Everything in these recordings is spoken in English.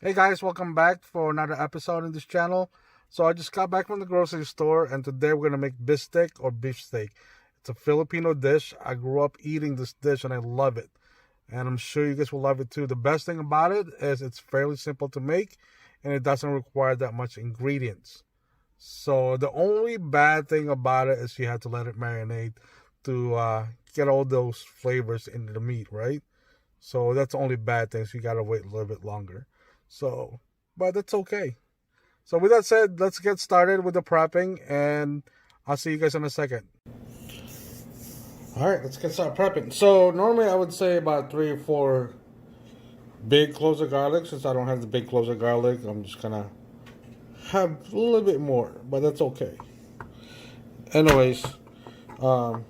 Hey guys, welcome back for another episode in this channel. So I just got back from the grocery store and today we're gonna make bistek or beef steak. It's a Filipino dish. I grew up eating this dish and I love it. And I'm sure you guys will love it too. The best thing about it is it's fairly simple to make and it doesn't require that much ingredients. So the only bad thing about it is you have to let it marinate to get all those flavors into the meat, right? So that's the only bad thing. So you gotta wait a little bit longer. So, but that's okay. So with that said, let's get started with the prepping, and I'll see you guys in a second. All right, let's get started prepping. So normally I would say about 3 or 4 big cloves of garlic. Since I don't have the big cloves of garlic, I'm just gonna have a little bit more, but that's okay. Anyways, um,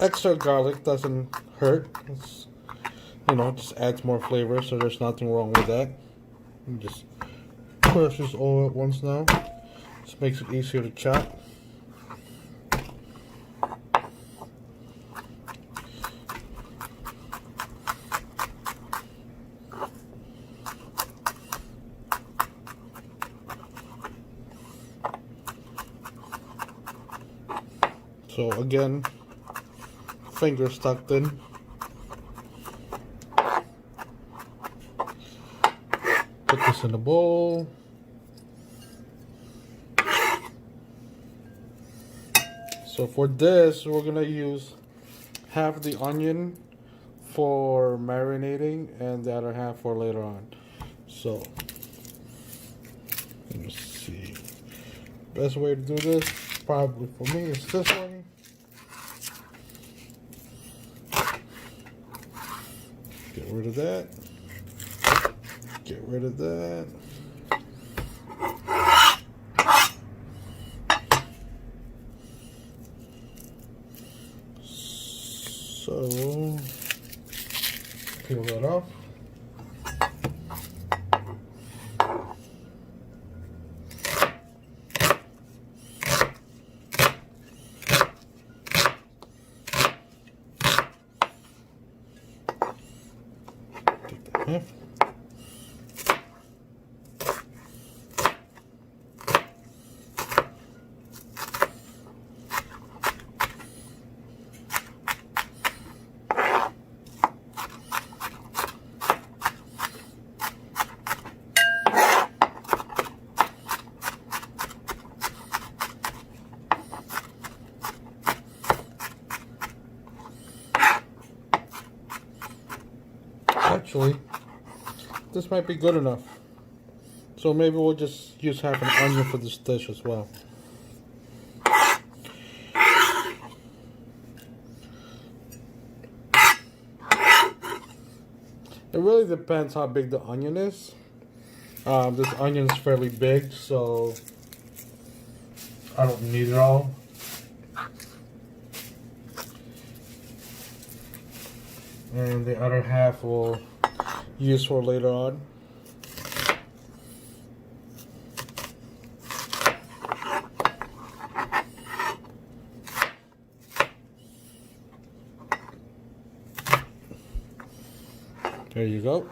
extra garlic doesn't hurt. Just adds more flavor, so there's nothing wrong with that. Just crush this all at once now. This makes it easier to chop. So again, fingers tucked in. Put this in a bowl. So for this, we're gonna use half the onion for marinating and the other half for later on. So let me see. Best way to do this, probably for me, is this one. Get rid of that. Get rid of that. So, peel that off. Take that half. Actually, this might be good enough. So maybe we'll just use half an onion for this dish as well. It really depends how big the onion is. This onion is fairly big, so I don't need it all. And the other half we'll use for later on. There you go.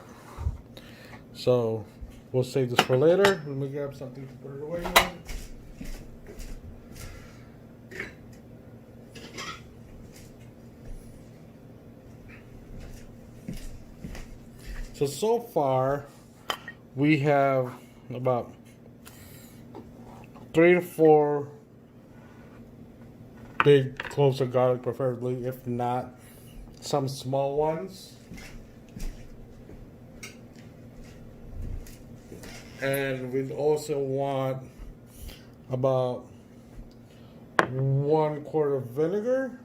So we'll save this for later. Let me grab something to put it away with. So far, we have about 3 to 4 big cloves of garlic, preferably, if not some small ones. And we also want about 1 quart of vinegar.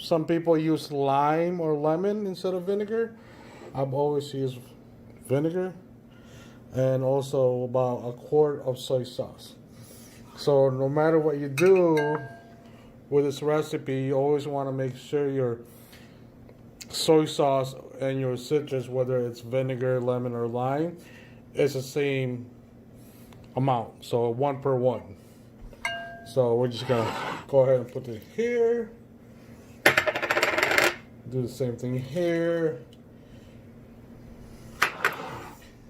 Some people use lime or lemon instead of vinegar. I've always used vinegar. And also about 1 quart of soy sauce. So no matter what you do with this recipe, you always want to make sure your soy sauce and your citrus, whether it's vinegar, lemon, or lime, is the same amount. So 1 per 1. So we're just gonna go ahead and put it here. Do the same thing here.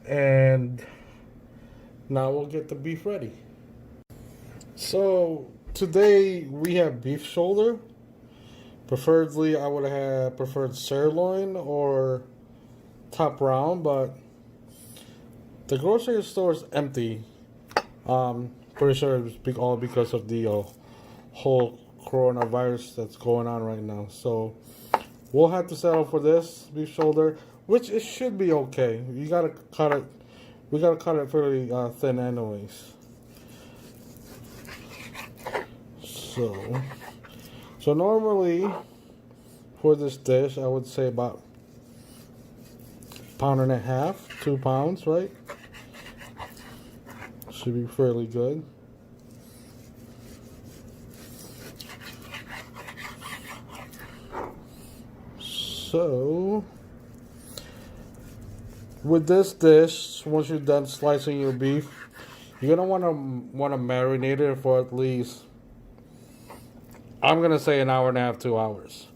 And now we'll get the beef ready. So today we have beef shoulder. Preferably I would have preferred sirloin or top round, but the grocery store is empty. Pretty sure it's all because of the whole coronavirus that's going on right now. So we'll have to settle for this beef shoulder, which it should be okay. You gotta cut it. We gotta cut it fairly thin, anyways. So normally for this dish, I would say about 1.5 pounds, 2 pounds, right? Should be fairly good. So with this dish, once you're done slicing your beef, you're gonna wanna marinate it for at least, I'm gonna say, 1.5 to 2 hours.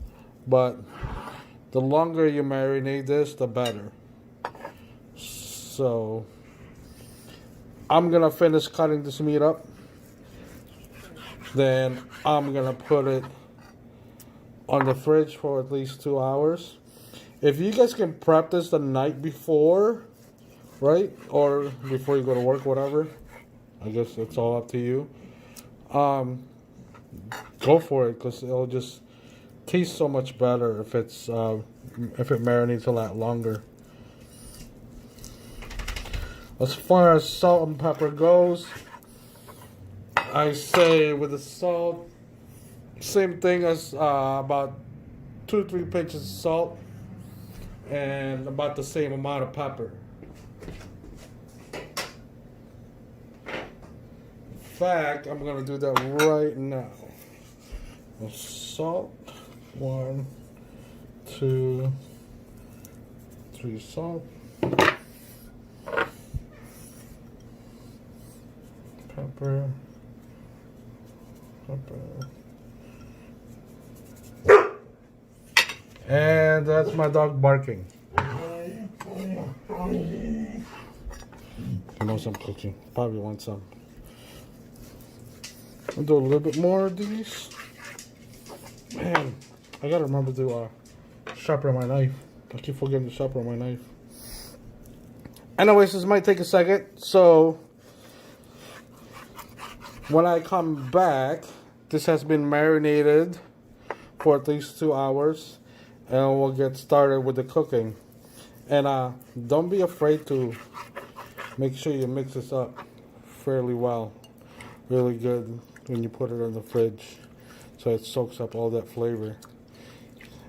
But the longer you marinate this, the better. So I'm gonna finish cutting this meat up. Then I'm gonna put it on the fridge for at least 2 hours. If you guys can prep this the night before, right? Or before you go to work, whatever. I guess it's all up to you. Go for it, because it'll just taste so much better if it marinates a lot longer. As far as salt and pepper goes, I say with the salt, same thing as about 2-3 pinches of salt and about the same amount of pepper. In fact, I'm gonna do that right now. Salt, 1, 2, 3 salt. Pepper. And that's my dog barking. He knows I'm cooking. Probably wants some. I'll do a little bit more of these. Man, I gotta remember to sharpen my knife. I keep forgetting to sharpen my knife. Anyways, this might take a second. So when I come back, this has been marinated for at least 2 hours, and we'll get started with the cooking. And don't be afraid to make sure you mix this up fairly well, really good, when you put it in the fridge, so it soaks up all that flavor.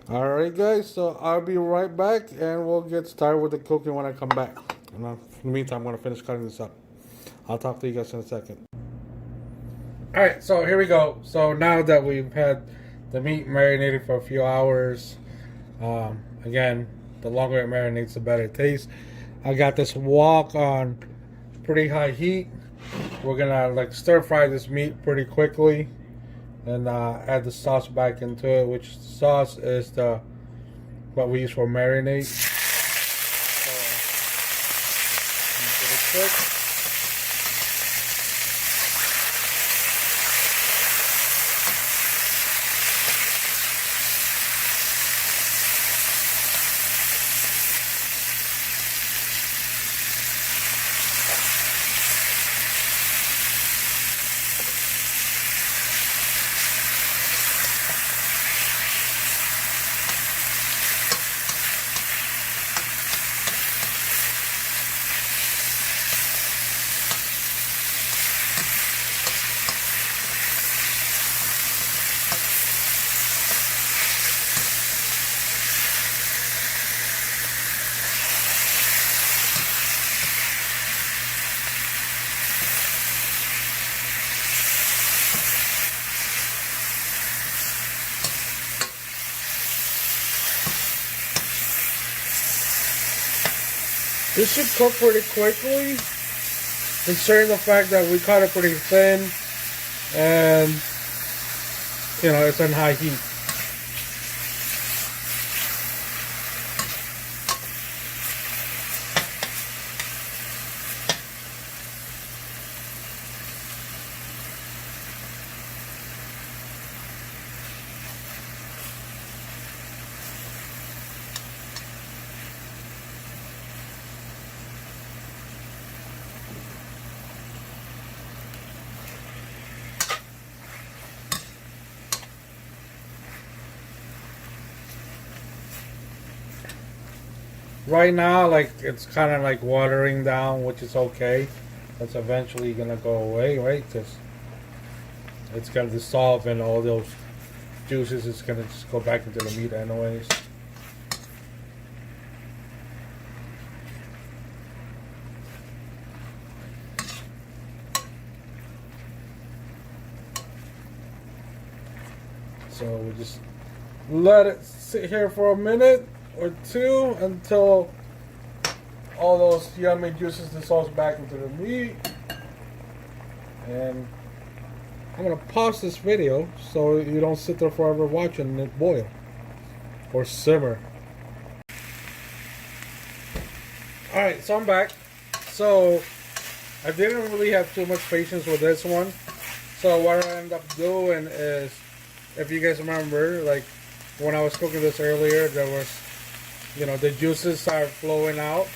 Alright guys, so I'll be right back, and we'll get started with the cooking when I come back. And in the meantime, I'm going to finish cutting this up. I'll talk to you guys in a second. Alright, so here we go. So now that we've had the meat marinated for a few hours, again, the longer it marinates, the better it tastes. I got this wok on pretty high heat. We're gonna stir fry this meat pretty quickly, and add the sauce back into it, which sauce is what we use for marinade. So, this should cook pretty quickly, considering the fact that we cut it pretty thin, and it's on high heat. Right now, like it's kind of like watering down, which is okay. That's eventually gonna go away, right? Because it's gonna dissolve and all those juices is gonna just go back into the meat anyways. So we just let it sit here for a minute or two until all those yummy juices dissolve back into the meat. And I'm gonna pause this video so you don't sit there forever watching it boil or simmer. Alright, so I'm back. So I didn't really have too much patience with this one. So what I ended up doing is, if you guys remember, like when I was cooking this earlier, there was, you know, the juices started flowing out.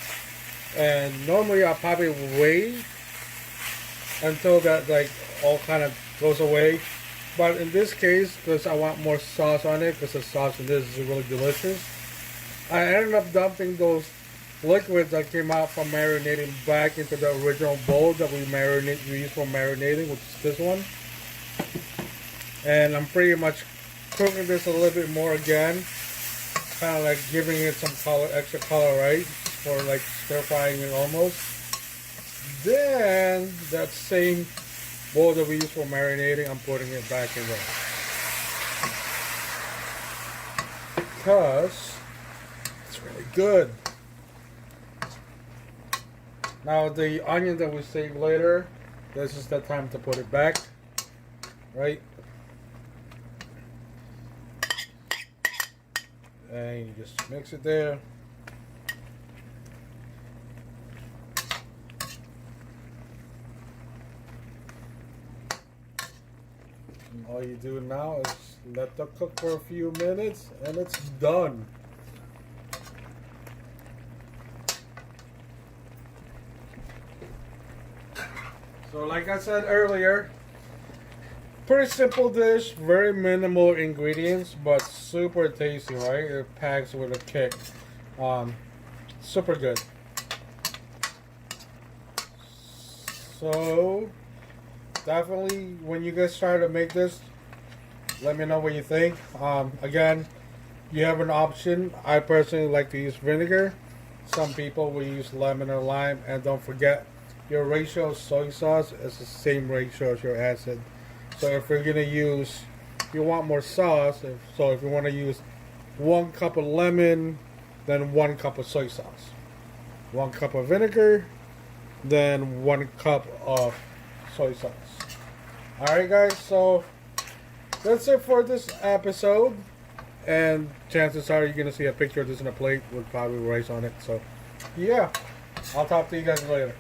And normally I'll probably wait until that like all kind of goes away. But in this case, because I want more sauce on it, because the sauce in this is really delicious, I ended up dumping those liquids that came out from marinating back into the original bowl that we used for marinating, which is this one. And I'm pretty much cooking this a little bit more again, kind of like giving it some color, extra color, right? For like stir frying it almost. Then that same bowl that we use for marinating, I'm putting it back in there because it's really good. Now the onion that we save later, this is the time to put it back, right? And you just mix it there. And all you do now is let that cook for a few minutes and it's done. So like I said earlier, pretty simple dish, very minimal ingredients, but super tasty, right? It packs with a kick. Super good. So definitely, when you guys try to make this, let me know what you think. Again, you have an option. I personally like to use vinegar. Some people will use lemon or lime, and don't forget your ratio of soy sauce is the same ratio as your acid. So if you're gonna use, if you want more sauce, if you want to use 1 cup of lemon, then 1 cup of soy sauce. 1 cup of vinegar, then 1 cup of soy sauce. Alright guys, so that's it for this episode. And chances are you're gonna see a picture of this in a plate with probably rice on it. So yeah, I'll talk to you guys later.